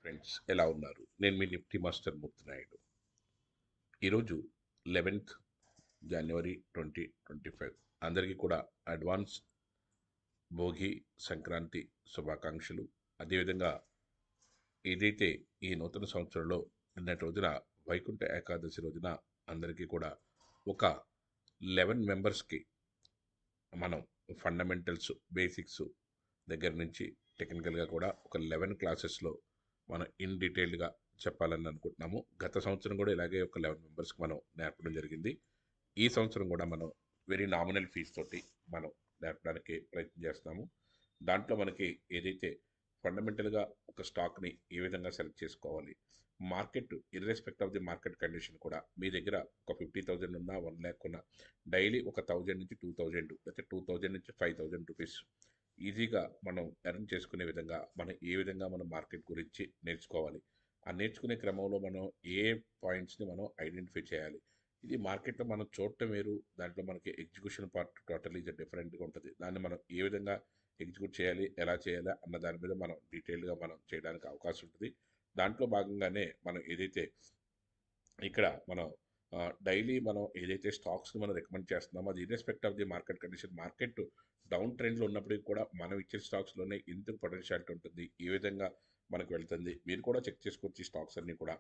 Friends ఎలా ఉన్నారు? నేను మీ నిఫ్టీ మాస్టర్ మూర్తి నాయుడు. ఈరోజు 11th జనవరి 2025. అందరికీ కూడా అడ్వాన్స్ భోగి సంక్రాంతి శుభాకాంక్షలు. అదేవిధంగా ఏదైతే ఈ నూతన సంవత్సరంలో నిన్నటి రోజున వైకుంఠ ఏకాదశి రోజున అందరికీ కూడా ఒక 11 మెంబర్స్కి మనం ఫండమెంటల్స్ బేసిక్స్ దగ్గర నుంచి టెక్నికల్గా కూడా ఒక 11 క్లాసెస్లో మనం ఇన్ డీటెయిల్డ్గా చెప్పాలని అనుకుంటున్నాము. గత సంవత్సరం కూడా ఇలాగే ఒక 11 మెంబర్స్కి మనం నేర్పడం జరిగింది. ఈ సంవత్సరం కూడా మనం వెరీ నామినల్ ఫీజు తోటి మనం నేర్పడానికి ప్రయత్నం చేస్తున్నాము. దాంట్లో మనకి ఏదైతే ఫండమెంటల్గా ఒక స్టాక్ని ఏ విధంగా సెలెక్ట్ చేసుకోవాలి, market irrespective of the market condition కూడా మీ దగ్గర ఒక 50,000 ఉన్నా 1,00,000 ఉన్నా డైలీ ఒక 1,000 నుంచి 2,000 లేకపోతే 2,000 నుంచి 5,000 రూపీస్ ఈజీగా మనం ఎర్న్ చేసుకునే విధంగా మనం ఏ విధంగా మనం మార్కెట్ గురించి నేర్చుకోవాలి, ఆ నేర్చుకునే క్రమంలో మనం ఏ పాయింట్స్ని మనం ఐడెంటిఫై చేయాలి. ఇది మార్కెట్లో మనం చూడటం వేరు, దాంట్లో మనకి ఎగ్జిక్యూషన్ పార్ట్ టోటలీ డిఫరెంట్గా ఉంటుంది. దాన్ని మనం ఏ విధంగా ఎగ్జిక్యూట్ చేయాలి, ఎలా చేయాలి అన్న దాని మీద మనం డీటెయిల్గా మనం చేయడానికి అవకాశం ఉంటుంది. దాంట్లో భాగంగానే మనం ఏదైతే ఇక్కడ మనం డైలీ మనం ఏదైతే స్టాక్స్ని మనం రికమెండ్ చేస్తున్నామో అది irrespective of the market condition, market down ట్రెండ్లో ఉన్నప్పటికీ కూడా మనం ఇచ్చే స్టాక్స్లోనే ఎందుకు పొటెన్షియాలిటీ ఉంటుంది, ఏ విధంగా మనకు వెళ్తుంది, మీరు కూడా చెక్ చేసుకోవచ్చు. ఈ స్టాక్స్ అన్నీ కూడా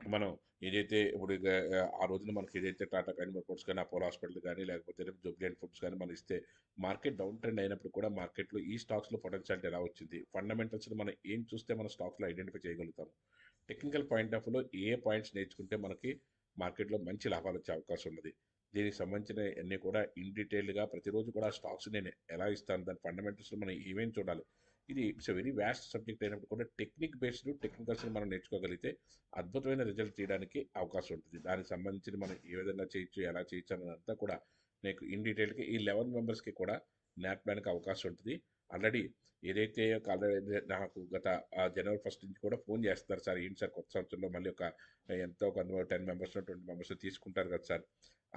మనం ఏదైతే ఇప్పుడు ఆ రోజున మనకి ఏదైతే టాటా కన్జ్యూమర్ ఫుడ్స్ కానీ, అపోలో హాస్పిటల్ కానీ, లేకపోతే జుబ్లియంట్ ఫుడ్స్ కానీ మనం ఇస్తే మార్కెట్ డౌన్ ట్రెండ్ అయినప్పుడు కూడా మార్కెట్లో ఈ స్టాక్స్లో పొటెన్షియాలిటీ ఎలా వచ్చింది, ఫండమెంటల్స్ని మనం ఏం చూస్తే మన స్టాక్స్లో ఐడెంటిఫై చేయగలుగుతాము, టెక్నికల్ పాయింట్ ఆఫ్ వ్యూలో ఏ పాయింట్స్ నేర్చుకుంటే మనకి మార్కెట్లో మంచి లాభాలు వచ్చే అవకాశం ఉన్నది. దీనికి సంబంధించిన అన్నీ కూడా ఇన్ డీటెయిల్గా ప్రతిరోజు కూడా స్టాక్స్ నేను ఎలా ఇస్తాను, దాని ఫండమెంటల్స్లో మనం ఏమేమి చూడాలి, ఇది ఇట్స్ వెరీ వ్యాస్ట్ సబ్జెక్ట్ అయినప్పుడు కూడా టెక్నిక్ బేస్డ్ టెక్నికల్స్ని మనం నేర్చుకోగలిగితే అద్భుతమైన రిజల్ట్ తీయడానికి అవకాశం ఉంటుంది. దానికి సంబంధించి మనం ఏ విధంగా చేయొచ్చు, ఎలా చేయొచ్చు అన్నదంతా కూడా నీకు ఇన్ డీటెయిల్గా ఈ 11 మెంబర్స్కి కూడా నేర్పడానికి అవకాశం ఉంటుంది. ఆల్రెడీ ఏదైతే ఆల్రెడీ నాకు గత జనవరి 1 నుంచి కూడా ఫోన్ చేస్తున్నారు, సార్ ఏంటి సార్ కొత్త సంవత్సరంలో మళ్ళీ ఒక ఎంతో కొంత 10 మెంబర్స్ 20 మెంబర్స్ తీసుకుంటారు కదా సార్,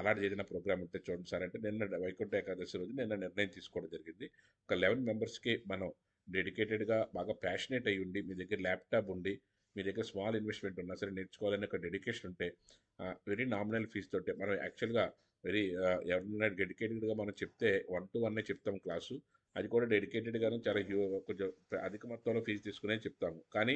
అలాంటి ఏదైనా ప్రోగ్రామ్ ఉంటే చూడండి సార్ అంటే నిన్న వైకుంఠ ఏకాదశి రోజు నిన్న నిర్ణయం తీసుకోవడం జరిగింది. ఒక 11 మెంబర్స్కి మనం డెడికేటెడ్గా బాగా ప్యాషనేట్ అయ్యి ఉండి, మీ దగ్గర ల్యాప్టాప్ ఉండి, మీ దగ్గర స్మాల్ ఇన్వెస్ట్మెంట్ ఉన్నా సరే నేర్చుకోవాలని ఒక డెడికేషన్ ఉంటే వెరీ నామినల్ ఫీజు తోటే మనం యాక్చువల్గా వెరీ ఎవరైనా డెడికేటెడ్గా మనం చెప్తే 1-to-1 చెప్తాం క్లాసు. అది కూడా డెడికేటెడ్గాను చాలా కొంచెం అధిక మొత్తంలో ఫీజు తీసుకునే చెప్తాము. కానీ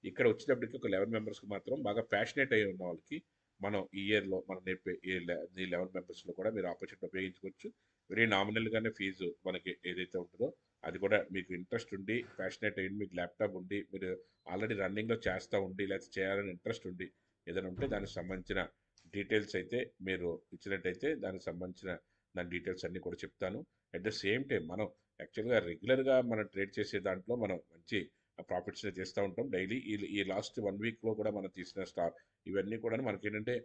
ఇక్కడ వచ్చేటప్పటికి ఒక 11 మెంబర్స్కి మాత్రం బాగా ప్యాషనేట్ అయ్యి ఉన్న వాళ్ళకి మనం ఈ ఇయర్లో మనం నేర్పే ఈ 11 మెంబర్స్లో కూడా మీరు ఆపర్చునిటీ ఉపయోగించుకోవచ్చు. వెరీ నామినల్గానే ఫీజు మనకి ఏదైతే ఉంటుందో అది కూడా మీకు ఇంట్రెస్ట్ ఉండి ప్యాషనేట్ అయ్యి మీకు ల్యాప్టాప్ ఉండి మీరు ఆల్రెడీ రన్నింగ్లో చేస్తూ ఉండి లేకపోతే చేయాలని ఇంట్రెస్ట్ ఉండి ఏదైనా ఉంటే దానికి సంబంధించిన డీటెయిల్స్ అయితే మీరు ఇచ్చినట్టయితే దానికి సంబంధించిన దాని డీటెయిల్స్ అన్నీ కూడా చెప్తాను. అట్ ద సేమ్ టైం మనం యాక్చువల్గా రెగ్యులర్గా మనం ట్రేడ్ చేసే దాంట్లో మనం మంచి ప్రాఫిట్స్ని తీస్తూ ఉంటాం. డైలీ ఈ లాస్ట్ 1 వీక్లో కూడా మనం తీసిన స్టాక్ ఇవన్నీ కూడా మనకి ఏంటంటే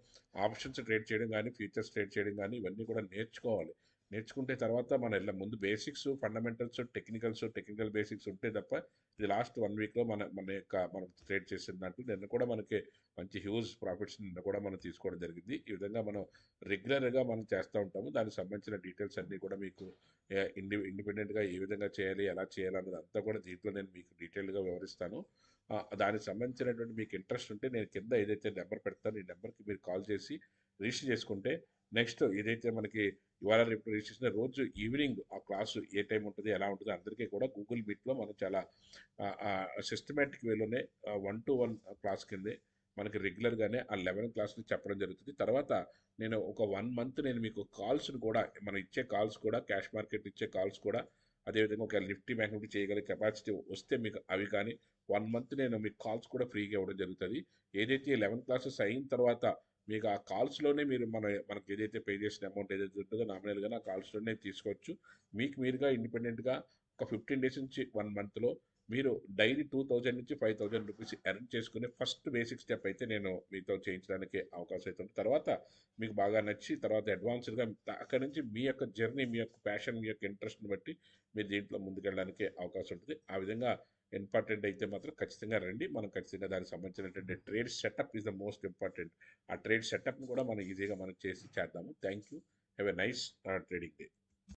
ఆప్షన్స్ ట్రేడ్ చేయడం కానీ, ఫ్యూచర్స్ ట్రేడ్ చేయడం కానీ ఇవన్నీ కూడా నేర్చుకోవాలి. నేర్చుకుంటే తర్వాత మన ఇలా ముందు బేసిక్స్, ఫండమెంటల్స్, టెక్నికల్ బేసిక్స్ ఉంటే తప్ప ఇది లాస్ట్ 1 వీక్లో మనం ట్రేడ్ చేసిన దాంట్లో నిన్న కూడా మనకి మంచి హ్యూజ్ ప్రాఫిట్స్ నిన్న కూడా మనం తీసుకోవడం జరిగింది. ఈ విధంగా మనం రెగ్యులర్గా మనం చేస్తూ ఉంటాము. దానికి సంబంధించిన డీటెయిల్స్ అన్నీ కూడా మీకు ఇండిపెండెంట్గా ఏ విధంగా చేయాలి, ఎలా చేయాలి అన్నది అంతా కూడా దీంట్లో నేను మీకు డీటెయిల్గా వివరిస్తాను. దానికి సంబంధించినటువంటి మీకు ఇంట్రెస్ట్ ఉంటే నేను కింద ఏదైతే నెంబర్ పెడతానో ఈ నెంబర్కి మీరు కాల్ చేసి రిజిస్టర్ చేసుకుంటే నెక్స్ట్ ఏదైతే మనకి ఇవాళ రేపు రిజిస్ట్రేషన్ రోజు ఈవినింగ్ ఆ క్లాసు ఏ టైం ఉంటుంది, ఎలా ఉంటుంది అందరికీ కూడా గూగుల్ మీట్లో మనం చాలా సిస్టమేటిక్ వేలోనే 1-to-1 క్లాస్ కిందే మనకి రెగ్యులర్గానే ఆ 11 క్లాసులు చెప్పడం జరుగుతుంది. తర్వాత నేను ఒక 1 మంత్ నేను మీకు కాల్స్ని కూడా మనం ఇచ్చే కాల్స్ కూడా క్యాష్ మార్కెట్ ఇచ్చే కాల్స్ కూడా అదేవిధంగా ఒక నిఫ్టీ బ్యాంక్ నుండి చేయగలిగే కెపాసిటీ వస్తే మీకు అవి కానీ 1 మంత్ నేను మీకు కాల్స్ కూడా ఫ్రీగా ఇవ్వడం జరుగుతుంది. ఏదైతే 11 క్లాసెస్ అయిన తర్వాత మీకు ఆ కాల్స్లోనే మీరు మనకి ఏదైతే పే చేసిన అమౌంట్ ఏదైతే ఉంటుందో నామినల్గా ఆ కాల్స్లోనే తీసుకోవచ్చు. మీకు మీరుగా ఇండిపెండెంట్గా ఒక 15 డేస్ నుంచి 1 మంత్లో మీరు డైలీ 2,000 నుంచి 5,000 రూపీస్ ఎర్న్ చేసుకునే ఫస్ట్ బేసిక్ స్టెప్ అయితే నేను మీతో చేయించడానికి అవకాశం అవుతుంది. తర్వాత మీకు బాగా నచ్చి తర్వాత అడ్వాన్స్డ్గా అక్కడి నుంచి మీ యొక్క జర్నీ, మీ యొక్క ప్యాషన్, మీ యొక్క ఇంట్రెస్ట్ని బట్టి మీరు దీంట్లో ముందుకెళ్ళడానికి అవకాశం ఉంటుంది. ఆ విధంగా ఇంపార్టెంట్ అయితే మాత్రం ఖచ్చితంగా రండి. మనం ఖచ్చితంగా దానికి సంబంధించినటువంటి trade setup is the most important. ఆ ట్రేడ్ సెటప్ని కూడా మనం ఈజీగా మనం చేసి చేద్దాము. Thank you. Have a nice trading day.